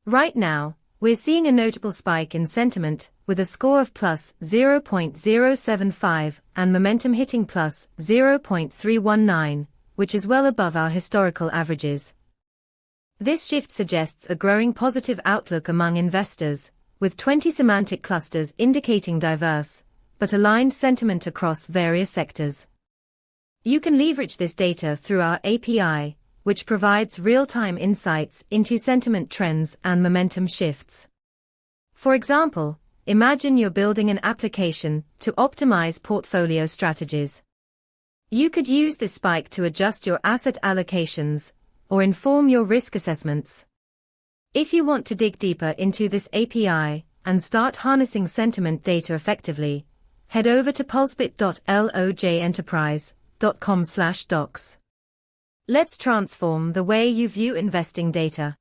Right now, we're seeing a notable spike in sentiment, with a score of plus 0.075 and momentum hitting plus 0.319, which is well above our historical averages. This shift suggests a growing positive outlook among investors, with 20 semantic clusters indicating diverse, but aligned sentiment across various sectors. You can leverage this data through our API, which provides real-time insights into sentiment trends and momentum shifts. For example, imagine you're building an application to optimize portfolio strategies. You could use this spike to adjust your asset allocations or inform your risk assessments. If you want to dig deeper into this API and start harnessing sentiment data effectively, head over to pulsebit.lojenterprise.com/docs. Let's transform the way you view investing data.